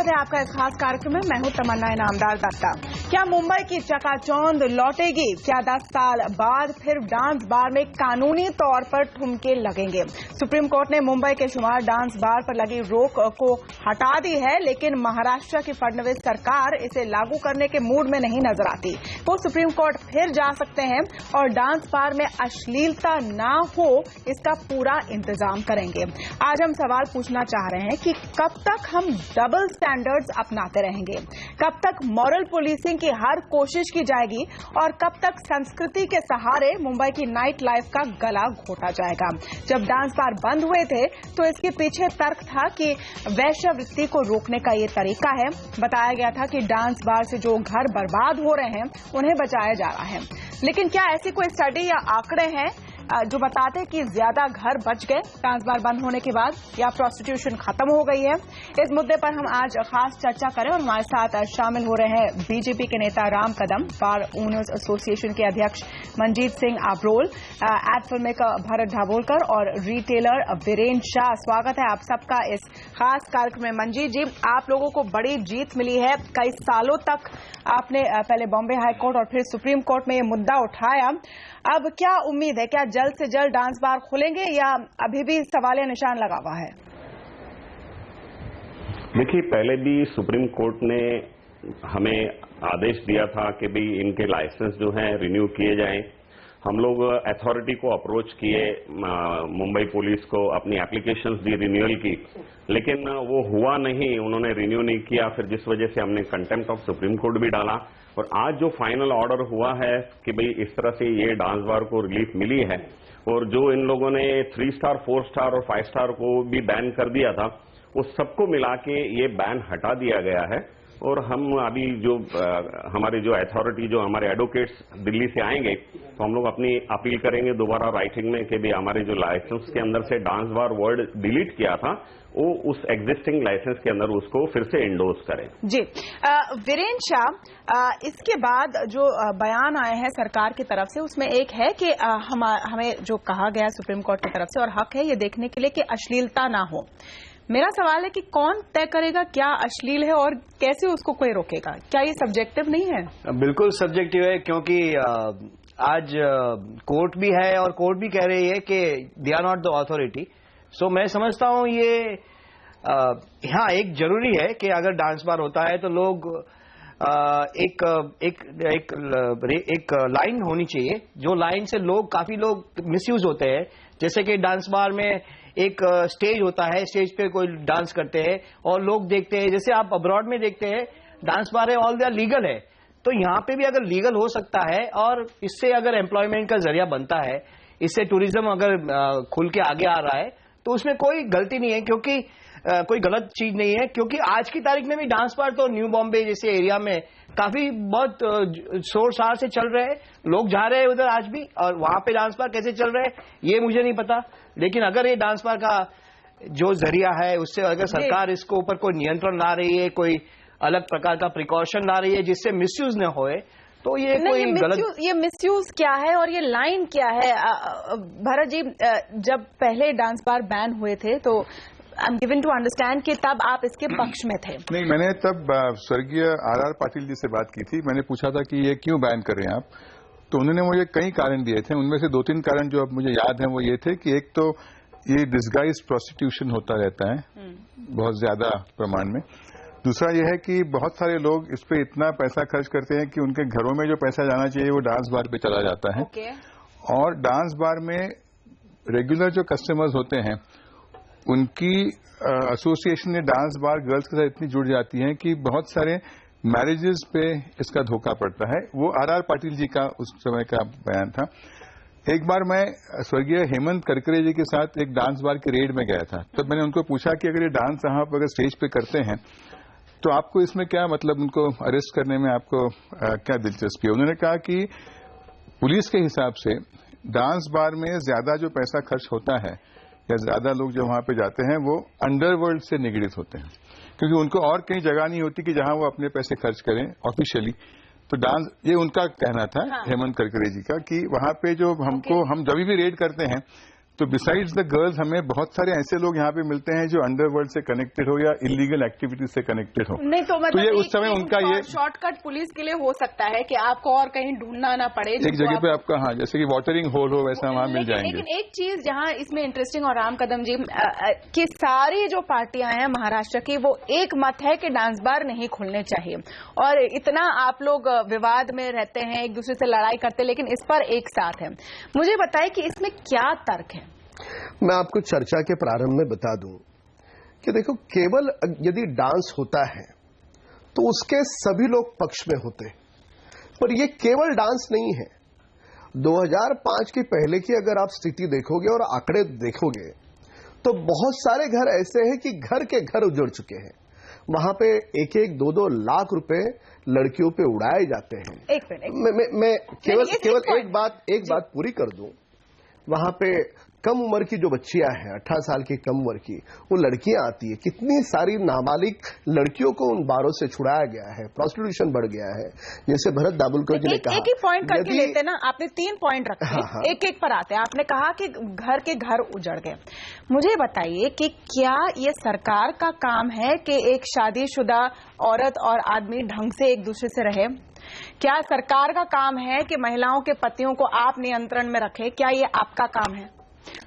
स्वागत है आपका इस खास कार्यक्रम में। मैं हूं तमन्ना इनामदार दत्ता। क्या मुंबई की चकाचौंध लौटेगी? क्या 10 साल बाद फिर डांस बार में कानूनी तौर पर ठुमके लगेंगे? सुप्रीम कोर्ट ने मुंबई के शुमार डांस बार पर लगी रोक को हटा दी है, लेकिन महाराष्ट्र की फडणवीस सरकार इसे लागू करने के मूड में नहीं नजर आती। वो सुप्रीम कोर्ट फिर जा सकते हैं और डांस बार में अश्लीलता ना हो इसका पूरा इंतजाम करेंगे। आज हम सवाल पूछना चाह रहे हैं कि कब तक हम डबल स्टैंडर्ड्स अपनाते रहेंगे, कब तक मॉरल पुलिसिंग की हर कोशिश की जाएगी और कब तक संस्कृति के सहारे मुंबई की नाइट लाइफ का गला घोटा जाएगा। जब डांस बार बंद हुए थे तो इसके पीछे तर्क था कि वैश्यवृत्ति को रोकने का ये तरीका है। बताया गया था कि डांस बार से जो घर बर्बाद हो रहे हैं उन्हें बचाया जा रहा है। लेकिन क्या ऐसी कोई स्टडी या आंकड़े हैं जो बताते हैं कि ज्यादा घर बच गए डांस बार बंद होने के बाद, या प्रोस्टिट्यूशन खत्म हो गई है? इस मुद्दे पर हम आज खास चर्चा करें और हमारे साथ शामिल हो रहे हैं बीजेपी के नेता Ram Kadam, bar owners association के अध्यक्ष Manjeet Singh Abrol, ad film maker Bharat Dabholkar और रिटेलर वीरेंद्र शाह। स्वागत है आप सबका इस खास कार्यक्रम में। मंजीत जी, आप लोगों को बड़ी जीत मिली है। कई सालों तक आपने पहले बॉम्बे हाई कोर्ट और फिर सुप्रीम कोर्ट में ये मुद्दा उठाया। अब क्या उम्मीद है, क्या जल्द से जल्द डांस बार खुलेंगे या अभी भी सवालिया निशान लगा हुआ है? देखिए, पहले भी सुप्रीम कोर्ट ने हमें आदेश दिया था कि भाई इनके लाइसेंस जो हैं रिन्यू किए जाएं। हम लोग अथॉरिटी को अप्रोच किए, मुंबई पुलिस को अपनी एप्लीकेशंस दी रिन्यूअल की, लेकिन वो हुआ नहीं, उन्होंने रिन्यू नहीं किया। फिर जिस वजह से हमने कंटेम्प्ट ऑफ सुप्रीम कोर्ट भी डाला और आज जो फाइनल ऑर्डर हुआ है कि भाई इस तरह से ये डांस बार को रिलीफ मिली है और जो इन लोगों ने 3 स्टार, 4 स्टार और 5 स्टार को भी बैन कर दिया था, उस सबको मिला के ये बैन हटा दिया गया है। और हम अभी जो हमारे जो अथॉरिटी, जो हमारे एडवोकेट्स दिल्ली से आएंगे, तो हम लोग अपनी अपील करेंगे दोबारा राइटिंग में कि भी हमारे जो लाइसेंस के अंदर से डांस बार वर्ड डिलीट किया था वो उस एग्जिस्टिंग लाइसेंस के अंदर उसको फिर से इंडोर्स करें। जी, वीरेंद्र शाह, इसके बाद जो बयान आए हैं सरकार की तरफ से उसमें एक है कि हमें जो कहा गया सुप्रीम कोर्ट की तरफ से, और हक है ये देखने के लिए कि अश्लीलता ना हो। मेरा सवाल है कि कौन तय करेगा क्या अश्लील है और कैसे उसको कोई रोकेगा? क्या ये सब्जेक्टिव नहीं है? बिल्कुल सब्जेक्टिव है, क्योंकि आज कोर्ट भी है और कोर्ट भी कह रही है कि they are not the authority. So मैं समझता हूं ये हाँ, एक जरूरी है कि अगर डांस बार होता है तो लोग एक लाइन होनी चाहिए, जो लाइन से काफी लोग मिसयूज होते हैं। जैसे कि डांस बार में एक स्टेज होता है, स्टेज पे कोई डांस करते हैं और लोग देखते हैं, जैसे आप अब्रॉड में देखते हैं डांस बार है, ऑल दे आर लीगल है। तो यहाँ पे भी अगर लीगल हो सकता है और इससे अगर एम्प्लॉयमेंट का जरिया बनता है, इससे टूरिज्म अगर खुल के आगे आ रहा है, तो उसमें कोई गलती नहीं है, क्योंकि कोई गलत चीज नहीं है। क्योंकि आज की तारीख में भी डांस बार तो न्यू बॉम्बे जैसे एरिया में काफी बहुत शोर शरार से चल रहे हैं, लोग जा रहे हैं उधर आज भी, और वहां पे डांस बार कैसे चल रहे हैं ये मुझे नहीं पता। लेकिन अगर ये डांस बार का जो जरिया है उससे अगर सरकार इसको ऊपर कोई नियंत्रण ला रही है, कोई अलग प्रकार का प्रिकॉशन ला रही है जिससे मिसयूज न होए, तो ये कोई गलत। ये मिसयूज क्या है और ये लाइन क्या है? भरत जी, जब पहले डांस बार बैन हुए थे तो I am given to understand कि तब आप इसके पक्ष में थे। नहीं, मैंने तब स्वर्गीय आर पाटिल जी से बात की थी। मैंने पूछा था कि ये क्यों बैन कर रहे हैं आप, तो उन्होंने मुझे कई कारण दिए थे। उनमें से 2-3 कारण जो अब मुझे याद हैं वो ये थे कि एक तो ये डिस्गाइज प्रोस्टिट्यूशन होता रहता है बहुत ज्यादा प्रमाण में। दूसरा यह है कि बहुत सारे लोग इस पे इतना पैसा खर्च करते हैं कि उनके घरों में जो पैसा जाना चाहिए वो डांस बार पे चला जाता है। और डांस बार में रेगुलर जो कस्टमर्स होते हैं उनकी एसोसिएशन ने डांस बार गर्ल्स के साथ इतनी जुड़ जाती हैं कि बहुत सारे मैरिजेस पे इसका धोखा पड़ता है। वो आर पाटिल जी का उस समय का बयान था। एक बार मैं स्वर्गीय हेमंत करकरे जी के साथ एक डांस बार के रेड में गया था, तो मैंने उनको पूछा कि अगर ये डांस आप अगर स्टेज पे करते हैं तो आपको इसमें क्या मतलब, उनको अरेस्ट करने में आपको क्या दिलचस्पी है? उन्होंने कहा कि पुलिस के हिसाब से डांस बार में ज्यादा जो पैसा खर्च होता है या ज्यादा लोग जो वहां पे जाते हैं वो अंडरवर्ल्ड से निगड़ित होते हैं, क्योंकि उनको और कहीं जगह नहीं होती कि जहां वो अपने पैसे खर्च करें ऑफिशियली। तो डांस, ये उनका कहना था, हाँ। हेमंत करकरे जी का, कि वहां पे जो हम जब भी रेड करते हैं तो बिसाइड्स द गर्ल्स हमें बहुत सारे ऐसे लोग यहाँ पे मिलते हैं जो अंडरवर्ल्ड से कनेक्टेड हो या इलीगल एक्टिविटीज से कनेक्टेड हो। नहीं तो मतलब ये उस समय उनका ये शॉर्टकट पुलिस के लिए हो सकता है कि आपको और कहीं ढूंढना ना पड़े, एक जगह पे आपका, हाँ, जैसे कि वाटरिंग होल हो वैसा वहां मिल जाएंगे। लेकिन एक चीज जहां इसमें इंटरेस्टिंग और राम कदम जी की सारी जो पार्टियां हैं महाराष्ट्र की, वो एक मत है कि डांस बार नहीं खुलने चाहिए, और इतना आप लोग विवाद में रहते हैं, एक दूसरे से लड़ाई करते हैं, लेकिन इस पर एक साथ है। मुझे बताइए कि इसमें क्या तर्क है? मैं आपको चर्चा के प्रारंभ में बता दूं कि देखो, केवल यदि डांस होता है तो उसके सभी लोग पक्ष में होते हैं, पर यह केवल डांस नहीं है। 2005 की पहले की अगर आप स्थिति देखोगे और आंकड़े देखोगे तो बहुत सारे घर ऐसे हैं कि घर के घर उजड़ चुके हैं। वहां पे 1-1, 2-2 लाख रुपए लड़कियों पे उड़ाए जाते हैं। एक मिनट, मैं केवल एक बात पूरी कर दूं। वहां पे कम उम्र की जो बच्चियां हैं, 18 साल की कम उम्र की, वो लड़कियां आती है। कितनी सारी नाबालिग लड़कियों को उन बारों से छुड़ाया गया है, प्रोस्टिट्यूशन बढ़ गया है। जैसे भरत दाभोलकर जी ने कहा, एक ही पॉइंट करके लेते ना, आपने 3 पॉइंट रखे। हाँ। एक पर आते हैं। आपने कहा कि घर के घर उजड़ गए। मुझे बताइए कि क्या ये सरकार का काम है कि एक शादीशुदा औरत और आदमी ढंग से एक दूसरे से रहे? क्या सरकार का काम है कि महिलाओं के पतियों को आप नियंत्रण में रखें? क्या ये आपका काम है?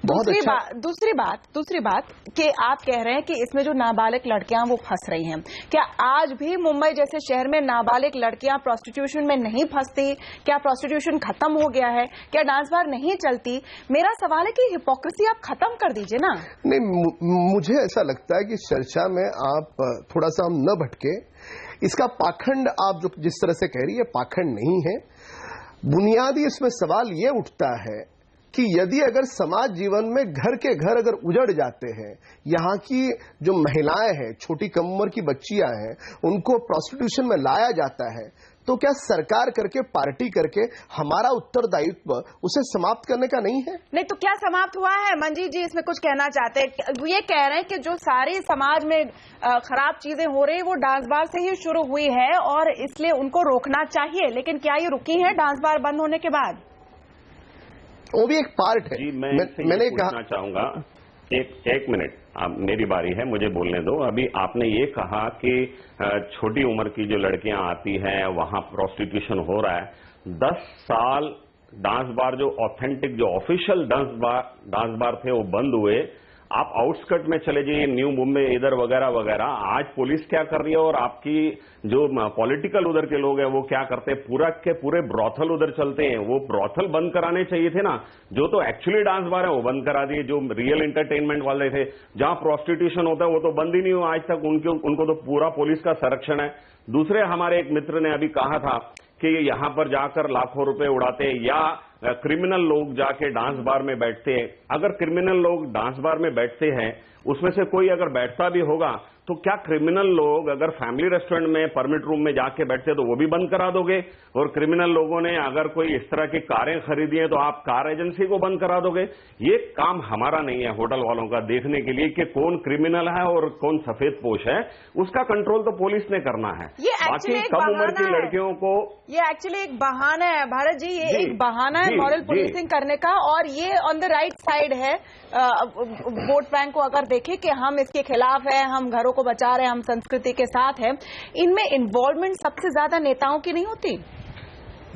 दूसरी बात कि आप कह रहे हैं कि इसमें जो नाबालिग लड़कियां वो फंस रही हैं। क्या आज भी मुंबई जैसे शहर में नाबालिग लड़कियां प्रोस्टिट्यूशन में नहीं फंसती? क्या प्रोस्टिट्यूशन खत्म हो गया है? क्या डांस बार नहीं चलती? मेरा सवाल है कि हिपोक्रेसी आप खत्म कर दीजिए ना। नहीं, मुझे ऐसा लगता है कि चर्चा में आप थोड़ा सा हम न भटके। इसका पाखंड आप जो जिस तरह से कह रही है, पाखंड नहीं है। बुनियादी इसमें सवाल ये उठता है कि यदि अगर समाज जीवन में घर के घर अगर उजड़ जाते हैं, यहाँ की जो महिलाएं हैं, छोटी कम उम्र की बच्चियां हैं, उनको प्रोस्टिट्यूशन में लाया जाता है, तो क्या सरकार करके, पार्टी करके हमारा उत्तरदायित्व उसे समाप्त करने का नहीं है? नहीं तो क्या समाप्त हुआ है? मंजीत जी इसमें कुछ कहना चाहते हैं। ये कह रहे हैं कि जो सारी समाज में खराब चीजें हो रही है वो डांस बार से ही शुरू हुई है और इसलिए उनको रोकना चाहिए, लेकिन क्या ये रुकी है डांस बार बंद होने के बाद? वो भी एक पार्ट है। जी, मैंने पूछना चाहूंगा, एक मिनट, आप, मेरी बारी है, मुझे बोलने दो। अभी आपने ये कहा कि छोटी उम्र की जो लड़कियां आती हैं वहां प्रोस्टिट्यूशन हो रहा है। 10 साल डांस बार, जो ऑथेंटिक, जो ऑफिशियल डांस बार थे, वो बंद हुए। आप आउटस्कर्ट में चले जाइए, न्यू मुंबई इधर वगैरह वगैरह, आज पुलिस क्या कर रही है और आपकी जो पॉलिटिकल उधर के लोग हैं वो क्या करते हैं? पूरा के पूरे ब्रॉथल उधर चलते हैं। वो ब्रॉथल बंद कराने चाहिए थे ना। जो तो एक्चुअली डांस बार है वो बंद करा दिए, जो रियल एंटरटेनमेंट वाले थे। जहां प्रोस्टिट्यूशन होता है वो तो बंद ही नहीं हुआ आज तक। उनको तो पूरा पुलिस का संरक्षण है। दूसरे हमारे एक मित्र ने अभी कहा था कि यहां पर जाकर लाखों रुपए उड़ाते हैं या क्रिमिनल लोग जाके डांस बार में बैठते हैं। अगर क्रिमिनल लोग डांस बार में बैठते हैं, उसमें से कोई अगर बैठता भी होगा, तो क्या क्रिमिनल लोग अगर फैमिली रेस्टोरेंट में परमिट रूम में जाके बैठते तो वो भी बंद करा दोगे? और क्रिमिनल लोगों ने अगर कोई इस तरह की कारें खरीदी हैं तो आप कार एजेंसी को बंद करा दोगे? ये काम हमारा नहीं है होटल वालों का देखने के लिए कि कौन क्रिमिनल है और कौन सफेद पोश है। उसका कंट्रोल तो पुलिस ने करना है। बाकी कम उम्र की लड़कियों को, ये एक्चुअली एक बहाना है भारत जी, ये एक बहाना है मॉरल पुलिसिंग करने का। और ये ऑन द राइट साइड है वोट बैंक को अगर देखें कि हम इसके खिलाफ है, हम घरों को बचा रहे हैं, हम संस्कृति के साथ हैं। इनमें इन्वॉल्वमेंट सबसे ज्यादा नेताओं की नहीं होती?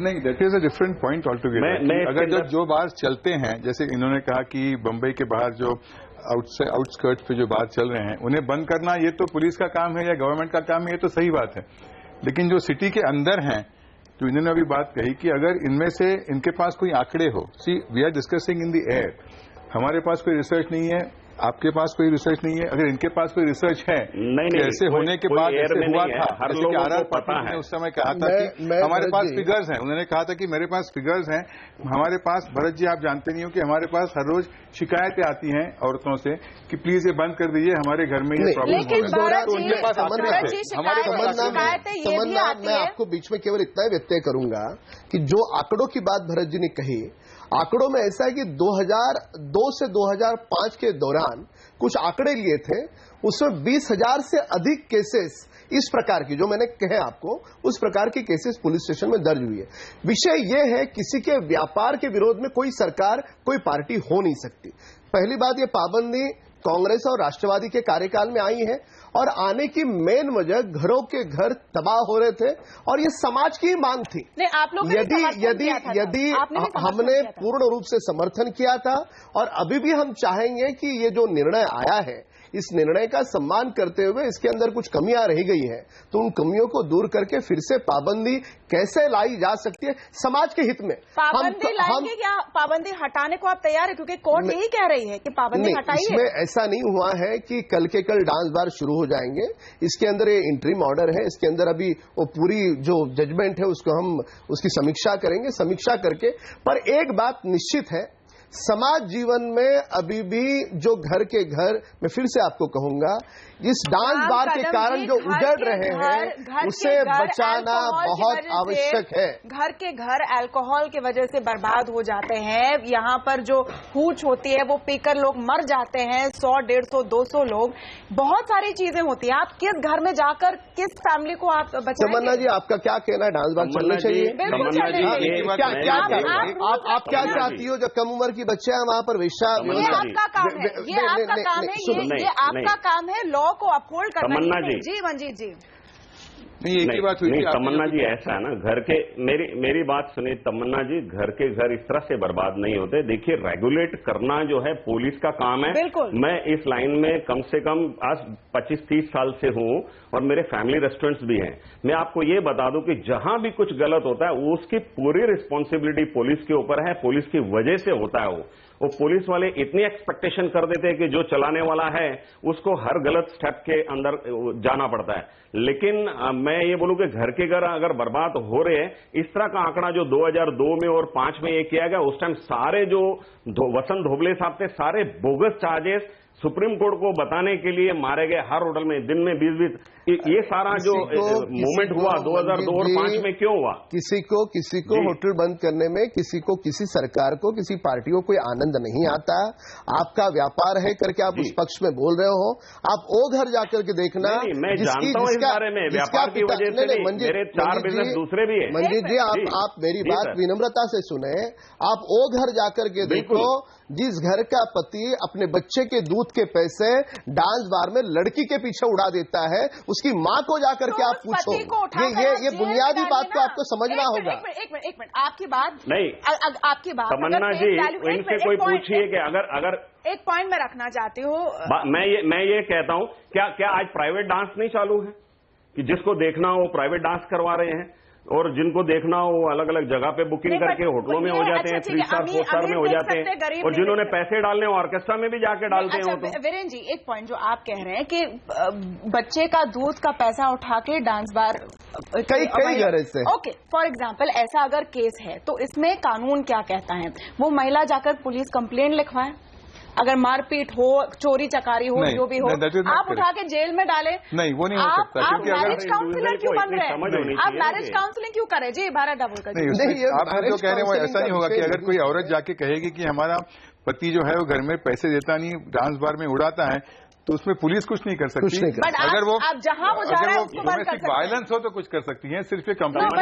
नहीं, that is a different point altogether. अगर जो बार चलते हैं, जैसे इन्होंने कहा कि बंबई के बाहर जो आउटस्कर्ट पे जो बात चल रहे हैं उन्हें बंद करना, ये तो पुलिस का काम है या गवर्नमेंट का काम है, ये तो सही बात है। लेकिन जो सिटी के अंदर हैं, तो इन्होंने अभी बात कही कि अगर इनमें से इनके पास कोई आंकड़े हो, see we are discussing in the air, हमारे पास कोई रिसर्च नहीं है, आपके पास कोई रिसर्च नहीं है। अगर इनके पास कोई रिसर्च है, नहीं, ऐसे होने के बाद ऐसे हुआ था, हर लोगों को पता है। उस समय कहा था कि हमारे पास फिगर्स हैं, उन्होंने कहा था कि मेरे पास फिगर्स हैं, हमारे पास, भरत जी आप जानते नहीं हो कि हमारे पास हर रोज शिकायतें आती हैं औरतों से कि प्लीज ये बंद कर दीजिए, हमारे घर में ये प्रॉब्लम हो रहा है। तो उनके पास मैं आपको बीच में केवल इतना ही व्यत्यय करूंगा कि जो आंकड़ों की बात भरत जी ने कही, आंकड़ों में ऐसा है कि 2002 से 2005 के दौरान कुछ आंकड़े लिए थे, उसमें 20,000 से अधिक केसेस इस प्रकार की जो मैंने कहे आपको, उस प्रकार की केसेस पुलिस स्टेशन में दर्ज हुई है। विषय यह है किसी के व्यापार के विरोध में कोई सरकार, कोई पार्टी हो नहीं सकती। पहली बात, ये पाबंदी कांग्रेस और राष्ट्रवादी के कार्यकाल में आई है और आने की मेन वजह घरों के घर तबाह हो रहे थे और ये समाज की मांग थी। आप लोग यदि हमने पूर्ण रूप से समर्थन किया था और अभी भी हम चाहेंगे कि ये जो निर्णय आया है, इस निर्णय का सम्मान करते हुए इसके अंदर कुछ कमियां रह गई हैं तो उन कमियों को दूर करके फिर से पाबंदी कैसे लाई जा सकती है समाज के हित में। पाबंदी लाएंगे या पाबंदी हटाने को आप तैयार है? क्योंकि कोर्ट यही कह रही है कि पाबंदी हटाइए। इसमें ऐसा नहीं हुआ है कि कल के कल डांस बार शुरू हो जाएंगे। इसके अंदर ये इंटरिम ऑर्डर है, इसके अंदर अभी वो पूरी जो जजमेंट है उसको हम उसकी समीक्षा करेंगे। समीक्षा करके पर एक बात निश्चित है, समाज जीवन में अभी भी जो घर के घर, मैं फिर से आपको कहूंगा, इस डांस बार के कारण जो उजड़ रहे हैं उसे बचाना बहुत आवश्यक है। घर के घर अल्कोहल की वजह से बर्बाद हो जाते हैं। यहाँ पर जो हूच होती है वो पीकर लोग मर जाते हैं, 100, 150, 200 लोग। बहुत सारी चीजें होती हैं। आप किस घर में जाकर किस फैमिली को आप बचाएंगे? तमन्ना जी, आपका क्या कहना है? डांस बार चलना चाहिए? आप क्या चाहती हो? जो कम उम्र की बच्चे हैं वहां पर वेश्या, ये आपका काम है, ये आपका काम है, ये आपका काम है लॉ को अपहोल्ड करना। तमन्ना जी मंजीत जी, नहीं, एक ही बात हुई थी तमन्ना जी, ऐसा है ना, घर के मेरी बात सुनिए तमन्ना जी, घर के घर इस तरह से बर्बाद नहीं होते। देखिए, रेगुलेट करना जो है पुलिस का काम है। बिल्कुल। मैं इस लाइन में कम से कम आज 25-30 साल से हूं और मेरे फैमिली रेस्टोरेंट्स भी हैं। मैं आपको ये बता दूं कि जहां भी कुछ गलत होता है वो उसकी पूरी रिस्पॉन्सिबिलिटी पुलिस के ऊपर है। पुलिस की वजह से होता है वो पुलिस वाले इतनी एक्सपेक्टेशन कर देते हैं कि जो चलाने वाला है उसको हर गलत स्टेप के अंदर जाना पड़ता है। लेकिन मैं ये बोलूं कि घर के घर अगर बर्बाद हो रहे हैं, इस तरह का आंकड़ा जो 2002 में और 2005 में ये किया गया, उस टाइम सारे जो वसंत धोबले साहब थे, सारे बोगस चार्जेस सुप्रीम कोर्ट को बताने के लिए मारे गए हर होटल में दिन में 20-20। ये सारा जो मूवमेंट हुआ 2002 और 2005 में क्यों हुआ? किसी को होटल बंद करने में, किसी सरकार को, किसी पार्टी को कोई आनंद नहीं आता। आपका व्यापार है करके आप उस पक्ष में बोल रहे हो। आप वो घर जाकर के देखना। मैं जानता हूं इस बारे में, व्यापार की वजह से नहीं, मेरे 4 बिजनेस दूसरे भी है। मंजीत जी, आप मेरी बात विनम्रता से सुने। आप वो घर जाकर के देखो जिस घर का पति अपने बच्चे के दूध के पैसे डांस बार में लड़की के पीछे उड़ा देता है, उसकी मां को जाकर के आप पूछो। ये बुनियादी बात को आपको समझना होगा। एक मिनट, आपकी बात नहीं, आपकी बात तमन्ना जी, इनसे कोई पूछिए कि अगर एक पॉइंट मैं रखना चाहती हूँ। मैं ये कहता हूँ, क्या आज प्राइवेट डांस नहीं चालू है कि जिसको देखना हो प्राइवेट डांस करवा रहे हैं और जिनको देखना हो अलग अलग जगह पे बुकिंग करके होटलों में हो जाते हैं, 3 स्टार 4 स्टार में हो जाते हैं, और जिन्होंने पैसे डालने हो ऑर्केस्ट्रा में भी जाके डालते हैं। तो वीरेन जी, एक पॉइंट जो आप कह रहे हैं कि बच्चे का दूध का पैसा उठा के डांस बार कई घर ऐसे। ओके, फॉर एग्जाम्पल ऐसा अगर केस है तो इसमें कानून क्या कहता है? वो महिला जाकर पुलिस कंप्लेंट लिखवाए, अगर मारपीट हो, चोरी चकारी हो, जो भी हो, आप उठा के जेल में डाले? नहीं, वो नहीं हो सकता। आप मैरिज काउंसलर क्यों बन रहे हैं? आप मैरिज काउंसलिंग क्यों करें? जी, 12 डबल कर। आप जो कह रहे हैं वो ऐसा नहीं होगा कि अगर कोई औरत जाके कहेगी कि हमारा पति जो है वो घर में पैसे देता नहीं, डांस बार में उड़ाता है, तो उसमें पुलिस कुछ नहीं कर सकती। अगर वो जहां वो जा रहा है उसको बंद कर सकते हैं। वायलेंस हो तो कुछ कर सकती हैं, सिर्फ ये कंप्लेंट।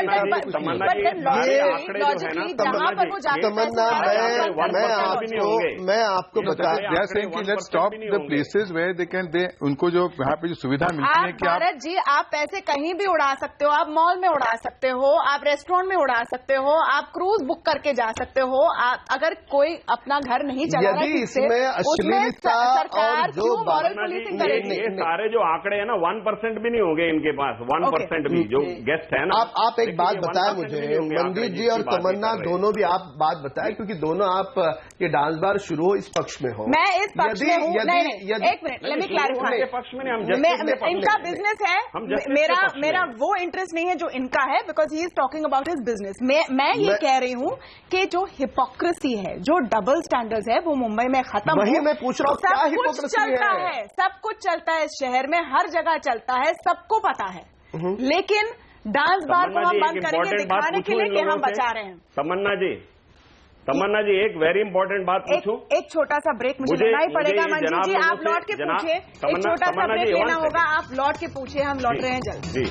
मैं आपको बता, let's stop the places where they can, उनको जो यहाँ पे जो सुविधा मिलती है कि भारत जी, आप पैसे कहीं भी उड़ा सकते हो, आप मॉल में उड़ा सकते हो, आप रेस्टोरेंट में उड़ा सकते हो, आप क्रूज बुक करके जा सकते हो। अगर कोई अपना घर नहीं चला रहा है, इसमें अश्लीलता और जो ये सारे जो आंकड़े हैं ना 1% भी नहीं होंगे इनके पास, 1% भी जो गेस्ट है ना। आप एक बात बताएं मुझे, मंजीत जी और तमन्ना दोनों भी आप बात बताएं, क्योंकि दोनों आप ये डांस बार शुरू हो इस पक्ष में हो। मैं इस पक्ष में हूँ। एक मिनट, लेट मी क्लैरिफाई। पक्ष में नहीं, इनका बिजनेस है, मेरा वो इंटरेस्ट नहीं है जो इनका है, because he is talking about his business. मैं ये कह रही हूँ कि जो हिपोक्रेसी है, जो डबल स्टैंडर्ड्स है, वो मुंबई में खत्म। वही मैं पूछ रहा हूँ, क्या हिपोक्रेसी है? सब कुछ चलता है इस शहर में, हर जगह चलता है, सबको पता है। लेकिन डांस बार को हम बंद करेंगे दिखाने के लिए कि हम बचा रहे हैं। तमन्ना जी, तमन्ना जी एक वेरी इंपॉर्टेंट बात पूछूं। एक छोटा सा ब्रेक मुझे लेना ही पड़ेगा। मंजीत जी आप लौट के पूछिए, एक छोटा सा ब्रेक लेना होगा, आप लौट के पूछिए, हम लौट रहे हैं जल्द। जी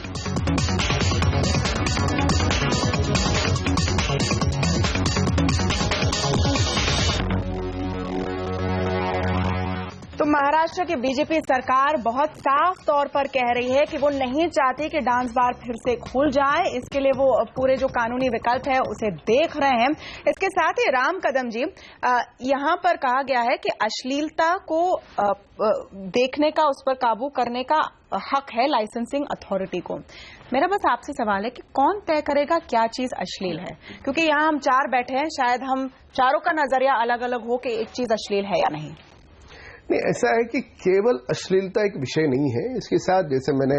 तो महाराष्ट्र की बीजेपी सरकार बहुत साफ तौर पर कह रही है कि वो नहीं चाहती कि डांस बार फिर से खुल जाए। इसके लिए वो पूरे जो कानूनी विकल्प है उसे देख रहे हैं। इसके साथ ही राम कदम जी, यहां पर कहा गया है कि अश्लीलता को देखने का, उस पर काबू करने का हक है लाइसेंसिंग अथॉरिटी को। मेरा बस आपसे सवाल है कि कौन तय करेगा क्या चीज अश्लील है, क्योंकि यहां हम चार बैठे हैं, शायद हम चारों का नजरिया अलग अलग हो कि एक चीज अश्लील है या नहीं। नहीं, ऐसा है कि केवल अश्लीलता एक विषय नहीं है। इसके साथ, जैसे मैंने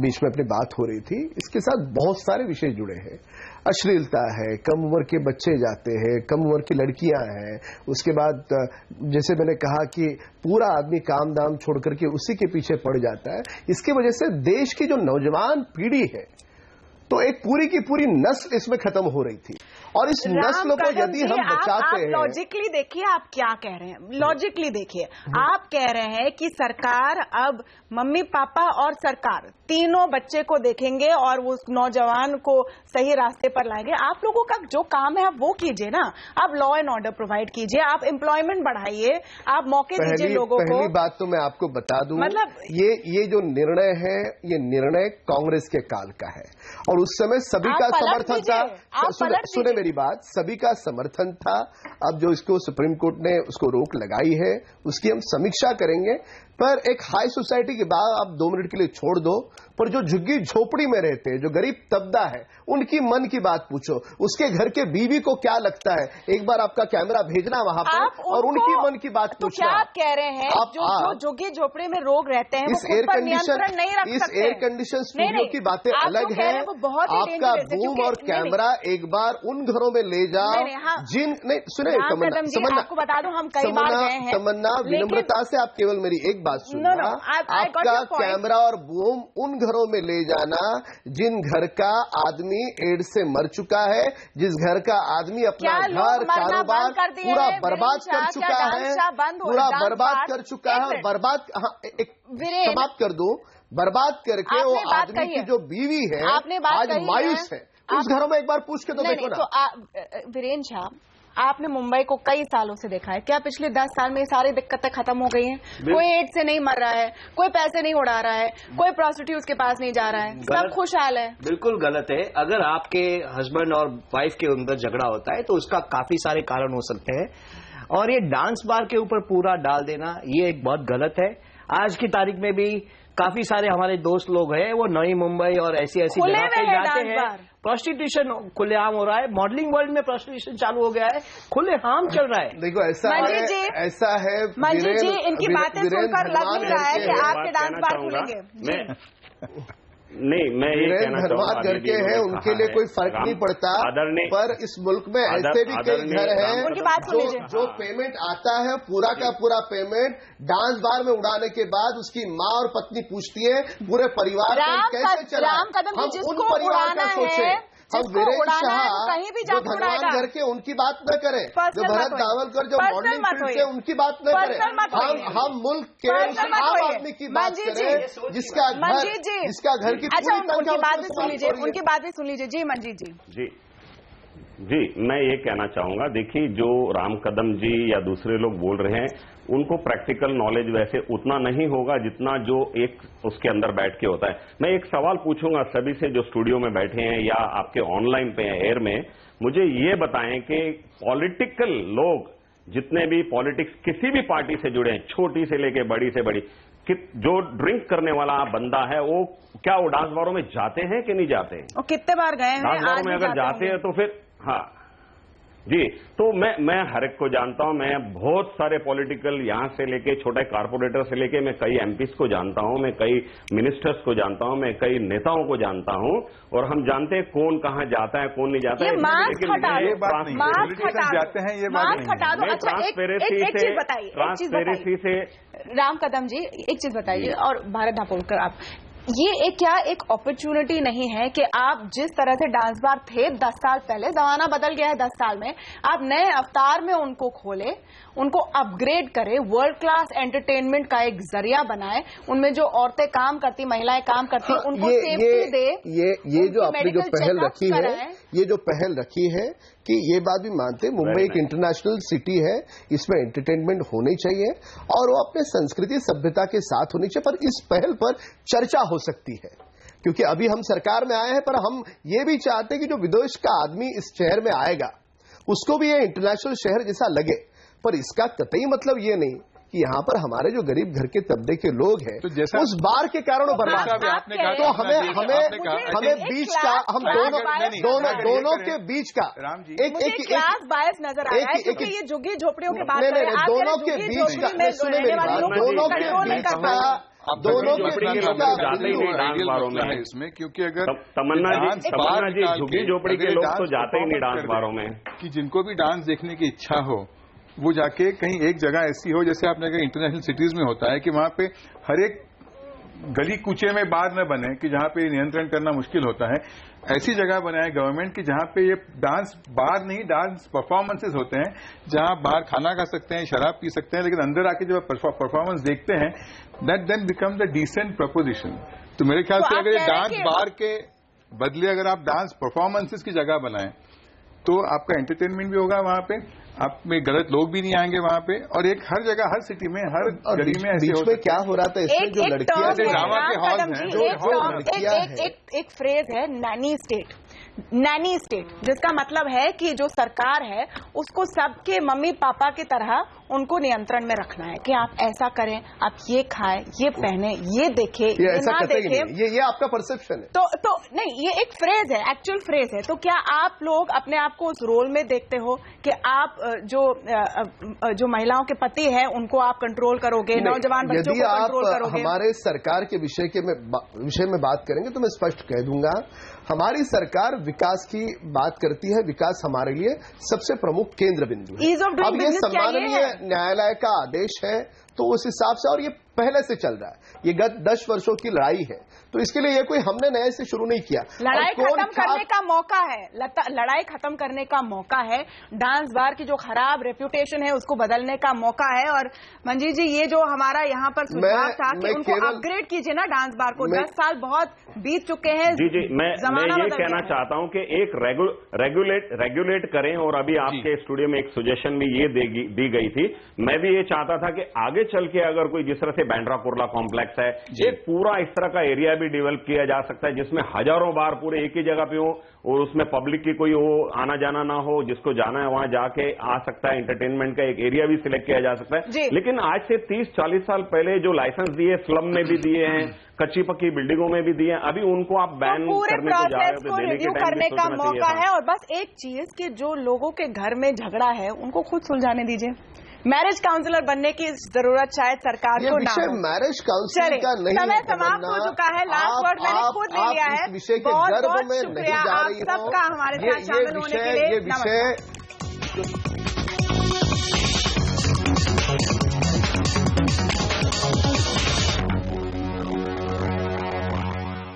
बीच में अपनी बात हो रही थी, इसके साथ बहुत सारे विषय जुड़े हैं। अश्लीलता है, कम उम्र के बच्चे जाते हैं, कम उम्र की लड़कियां हैं, उसके बाद जैसे मैंने कहा कि पूरा आदमी काम दाम छोड़ करके उसी के पीछे पड़ जाता है। इसकी वजह से देश की जो नौजवान पीढ़ी है, तो एक पूरी की पूरी नस्ल इसमें खत्म हो रही थी। और इस नस्ल को यदि हम बचाते हैं, लॉजिकली देखिए आप क्या कह रहे हैं, लॉजिकली देखिए आप कह रहे हैं कि सरकार अब मम्मी पापा और सरकार तीनों बच्चे को देखेंगे और उस नौजवान को सही रास्ते पर लाएंगे। आप लोगों का जो काम है आप वो कीजिए ना, आप लॉ एंड ऑर्डर प्रोवाइड कीजिए, आप एम्प्लॉयमेंट बढ़ाइए, आप मौके दीजिए लोगों को। पहली बात तो मैं आपको बता दूं, मतलब ये जो निर्णय है, ये निर्णय कांग्रेस के काल का है और उस समय सभी का समर्थन था। सुने मेरी बात, सभी का समर्थन था। अब जो इसको सुप्रीम कोर्ट ने उसको रोक लगाई है, उसकी हम समीक्षा करेंगे। पर एक हाई सोसाइटी के बाद आप 2 मिनट के लिए छोड़ दो, पर जो झुग्गी झोपड़ी में रहते हैं, जो गरीब तबका है, उनकी मन की बात पूछो। उसके घर के बीवी को क्या लगता है, एक बार आपका कैमरा भेजना वहां पर और उनकी मन की बात पूछना। तो क्या आप कह रहे हैं जो झुग्गी झोपड़ी में लोग रहते हैं, इस एयर कंडीशन नहीं रख सकते? इस एयर कंडीशन स्टूडियो की बातें अलग है। आपका बूम और कैमरा एक बार उन घरों में ले जाओ जिन नहीं सुने। तमन्ना, आपको बता दूं हम कई बार गए हैं। तमन्ना, विनम्रता से आप केवल मेरी एक बात सुनना। आपका कैमरा और बूम उन घरों में ले जाना जिन घर का आदमी एड्स से मर चुका है, जिस घर का आदमी अपना घर कारोबार पूरा बर्बाद कर चुका है, पूरा बर्बाद कर चुका है। बर्बाद, समाप्त कर दूं, बर्बाद करके वो आदमी की जो बीवी है आज मायूस है। उस घरों में एक बार पूछ के तो देखो ना। वीरेंद्र शाह, आपने मुंबई को कई सालों से देखा है, क्या पिछले 10 साल में सारी दिक्कतें खत्म हो गई हैं? कोई एड्स से नहीं मर रहा है, कोई पैसे नहीं उड़ा रहा है, कोई प्रोस्टिट्यूट के पास नहीं जा रहा है, सब खुशहाल है। बिल्कुल गलत है। अगर आपके हस्बैंड और वाइफ के अंदर झगड़ा होता है तो उसका काफी सारे कारण हो सकते हैं, और ये डांस बार के ऊपर पूरा डाल देना ये एक बहुत गलत है। आज की तारीख में भी काफी सारे हमारे दोस्त लोग हैं, वो नई मुंबई और ऐसी जगह पे जाते हैं। प्रोस्टिट्यूशन खुलेआम हो रहा है, मॉडलिंग वर्ल्ड में प्रोस्टिट्यूशन चालू हो गया है, खुलेआम चल रहा है। देखो ऐसा है मंजीत जी, इनकी बातें सुनकर लग नहीं रहा है कि आपके डांस बार खुलेंगे। नहीं, मैं ये कहना धर्मात घर के हैं, उनके लिए कोई फर्क नहीं पड़ता। पर इस मुल्क में ऐसे भी कई घर हैं जो पेमेंट आता है, पूरा का पूरा पेमेंट डांस बार में उड़ाने के बाद उसकी माँ और पत्नी पूछती है पूरे परिवार कैसे चला। हम उन परिवार का सोचें। हम वीरेंद्र शाह जो धनवान घर के, उनकी बात न करें, जो भरत दावलकर जो मॉडलिंग फील्ड से, उनकी बात न करें। हम मुल्क के आम आदमी की बात करें जिसका घर की पूरी उनकी बात भी सुन लीजिए, उनकी बात भी सुन लीजिए। जी मंजीत जी। जी, मैं ये कहना चाहूंगा, देखिए जो राम कदम जी या दूसरे लोग बोल रहे हैं, उनको प्रैक्टिकल नॉलेज वैसे उतना नहीं होगा जितना जो एक उसके अंदर बैठ के होता है। मैं एक सवाल पूछूंगा सभी से जो स्टूडियो में बैठे हैं या आपके ऑनलाइन पे हैं एयर में, मुझे ये बताएं कि पॉलिटिकल लोग जितने भी पॉलिटिक्स किसी भी पार्टी से जुड़े हैं, छोटी से लेके बड़ी से बड़ी, जो ड्रिंक करने वाला बंदा है वो क्या वो डांस बारों में जाते हैं कि नहीं जाते हैं? और कितने बार गए हैं? डांस बारों में अगर जाते हैं तो फिर हाँ जी, तो मैं हर एक को जानता हूं। मैं बहुत सारे पॉलिटिकल यहां से लेके छोटे कारपोरेटर से लेके मैं कई एमपीज को जानता हूं, मैं कई मिनिस्टर्स को जानता हूं, मैं कई नेताओं को जानता हूं, और हम जानते हैं कौन कहां जाता है कौन नहीं जाता है। ट्रांसपेरेंसी से राम कदम जी एक चीज बताइए, और भारत दापोलकर आप ये क्या एक अपॉर्चुनिटी नहीं है कि आप जिस तरह से डांस बार थे 10 साल पहले, जमाना बदल गया है 10 साल में, आप नए अवतार में उनको खोले, उनको अपग्रेड करें, वर्ल्ड क्लास एंटरटेनमेंट का एक जरिया बनाए, उनमें जो औरतें काम करती, महिलाएं काम करती, उनको सेफ्टी दे। ये जो आपने जो पहल रखी है, ये जो पहल रखी है कि ये बात भी मानते, मुंबई एक इंटरनेशनल सिटी है, इसमें एंटरटेनमेंट होनी चाहिए और वो अपने संस्कृति सभ्यता के साथ होनी चाहिए, पर इस पहल पर चर्चा हो सकती है क्योंकि अभी हम सरकार में आए हैं, पर हम ये भी चाहते हैं कि जो विदेश का आदमी इस शहर में आएगा उसको भी ये इंटरनेशनल शहर जैसा लगे, पर इसका कतई मतलब ये नहीं कि यहाँ पर हमारे जो गरीब घर के तबके के लोग हैं तो उस बार के कारण बर्बाद, तो हमें बीच का, हम दोनों के बीच का एक क्लास बायस नजर आ रहा है क्योंकि ये झुग्गी झोपड़ियों के बात कर रहे हैं, दोनों के बीच का, सुने मेरी बात, दोनों के बीच का इसमें, क्योंकि अगर तमन्ना जी झुग्गी झोपड़ी के लोग तो जाते ही नहीं डांस बारों में, कि जिनको भी डांस देखने की इच्छा हो वो जाके कहीं एक जगह ऐसी हो, जैसे आपने कहा इंटरनेशनल सिटीज में होता है कि वहां पे हर एक गली कूचे में बार न बने कि जहां पे नियंत्रण करना मुश्किल होता है, ऐसी जगह बनाए गवर्नमेंट की जहां पे ये डांस बार नहीं, डांस परफॉर्मेंसेस होते हैं, जहां बाहर खाना खा सकते हैं, शराब पी सकते हैं, लेकिन अंदर आके जब परफॉर्मेंस देखते हैं that then become the decent proposition. तो मेरे ख्याल से अगर ये डांस बार के बदले अगर आप डांस परफॉर्मेंसेस की जगह बनाएं तो आपका एंटरटेनमेंट भी होगा वहां पे, आप में गलत लोग भी नहीं आएंगे वहां पे, और एक हर जगह, हर सिटी में, हर गली में ऐसे बीच में क्या हो रहा था इसमें, जो लड़कियां ड्रामा के हॉल हैं, जो लड़कियां हैं, एक फ्रेज है नैनी स्टेट, नैनी स्टेट, जिसका मतलब है कि जो सरकार है उसको सबके मम्मी पापा की तरह उनको नियंत्रण में रखना है कि आप ऐसा करें, आप ये खाएं, ये पहने, ये देखें, ये ना देखें, ये आपका परसेप्शन है। तो नहीं, ये एक फ्रेज है, एक्चुअल फ्रेज है। तो क्या आप लोग अपने आप को उस रोल में देखते हो कि आप जो महिलाओं के पति हैं उनको आप कंट्रोल करोगे, नौजवान बच्चों को कंट्रोल करोगे? हमारे सरकार के विषय में बात करेंगे तो मैं स्पष्ट कह दूंगा, हमारी सरकार विकास की बात करती है, विकास हमारे लिए सबसे प्रमुख केंद्र बिंदु है। अब ये सम्माननीय न्यायालय का आदेश है तो उस हिसाब से, और ये पहले से चल रहा है, ये गत 10 वर्षों की लड़ाई है, तो इसके लिए ये कोई हमने नए से शुरू नहीं किया। लड़ाई खत्म करने का मौका है, लड़ाई खत्म करने का मौका है, डांस बार की जो खराब रेप्यूटेशन है उसको बदलने का मौका है। और मंजीत जी, ये जो हमारा यहाँ पर सुझाव था कि उनको अपग्रेड कीजिए ना डांस बार को, 10 साल बहुत बीत चुके हैं। जी मैं ये कहना चाहता हूँ कि एक रेगुलेट करें, और अभी आपके स्टूडियो में एक सजेशन भी ये दी गई थी, मैं भी ये चाहता था कि आगे चल के अगर कोई जिस तरह से बांद्रा कुर्ला कॉम्प्लेक्स है, एक पूरा इस तरह का एरिया भी डेवलप किया जा सकता है जिसमें हजारों बार पूरे एक ही जगह पे हो और उसमें पब्लिक की कोई वो आना जाना ना हो, जिसको जाना है वहां जाके आ सकता है, एंटरटेनमेंट का एक एरिया भी सिलेक्ट किया जा सकता है। लेकिन आज से 30-40 साल पहले जो लाइसेंस दिए, स्लम में भी दिए हैं, कच्ची पक्की बिल्डिंगों में भी दिए हैं, अभी उनको आप बैन करने को जा रहे हो, तो रिव्यू करने का मौका है। और बस एक चीज कि जो लोगों के घर में झगड़ा है उनको खुद सुलझाने दीजिए। मैरिज काउंसलर बनने की जरूरत शायद सरकार को ना हो। मैरिज काउंसलर का नहीं, समय समाप्त हो चुका है, लास्ट वर्ड मैंने खुद ले लिया है। विषय के गर्भ में नहीं जा रही हो, सबका हमारे साथ शामिल होने के लिए ये विषय